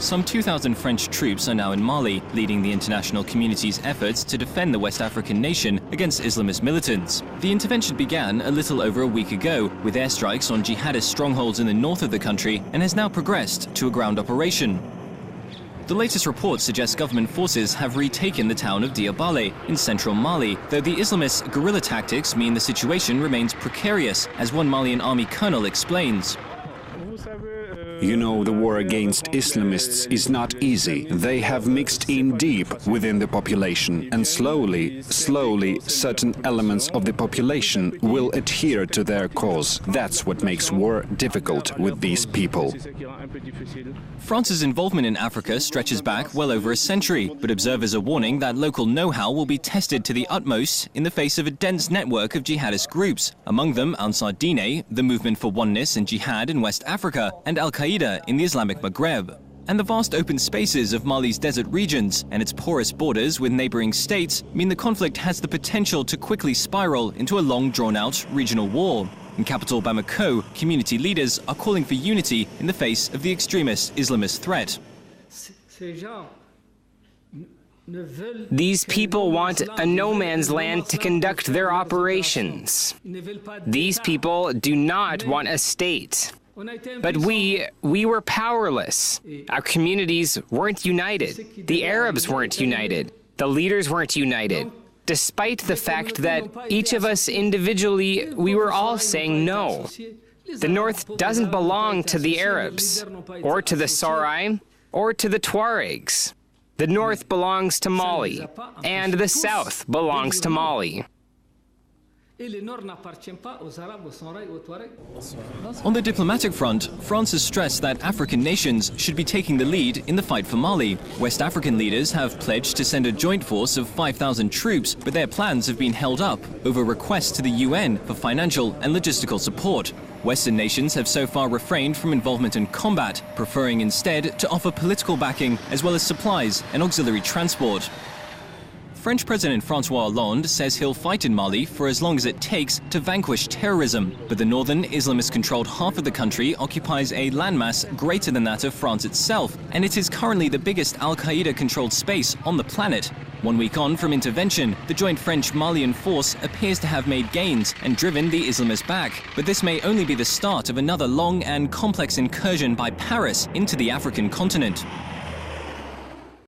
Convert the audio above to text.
Some 2,000 French troops are now in Mali, leading the international community's efforts to defend the West African nation against Islamist militants. The intervention began a little over a week ago, with airstrikes on jihadist strongholds in the north of the country, and has now progressed to a ground operation. The latest reports suggest government forces have retaken the town of Diabaly in central Mali, though the Islamists' guerrilla tactics mean the situation remains precarious, as one Malian army colonel explains. You know, the war against Islamists is not easy. They have mixed in deep within the population, and slowly, certain elements of the population will adhere to their cause. That's what makes war difficult with these people. France's involvement in Africa stretches back well over a century, but observers are warning that local know-how will be tested to the utmost in the face of a dense network of jihadist groups, among them Ansar Dine, the Movement for Oneness and Jihad in West Africa, and Al-Qaeda in the Islamic Maghreb. And the vast open spaces of Mali's desert regions and its porous borders with neighboring states mean the conflict has the potential to quickly spiral into a long drawn-out regional war. In capital Bamako, community leaders are calling for unity in the face of the extremist Islamist threat. These people want a no-man's land to conduct their operations. These people do not want a state. But we were powerless. Our communities weren't united. The Arabs weren't united. The leaders weren't united. Despite the fact that each of us individually, we were all saying no. The North doesn't belong to the Arabs, or to the Sahrawi, or to the Tuaregs. The North belongs to Mali, and the South belongs to Mali. On the diplomatic front, France has stressed that African nations should be taking the lead in the fight for Mali. West African leaders have pledged to send a joint force of 5,000 troops, but their plans have been held up over requests to the UN for financial and logistical support. Western nations have so far refrained from involvement in combat, preferring instead to offer political backing as well as supplies and auxiliary transport. French President François Hollande says he'll fight in Mali for as long as it takes to vanquish terrorism. But the northern Islamist-controlled half of the country occupies a landmass greater than that of France itself, and it is currently the biggest al-Qaeda-controlled space on the planet. 1 week on from intervention, the joint French-Malian force appears to have made gains and driven the Islamists back. But this may only be the start of another long and complex incursion by Paris into the African continent.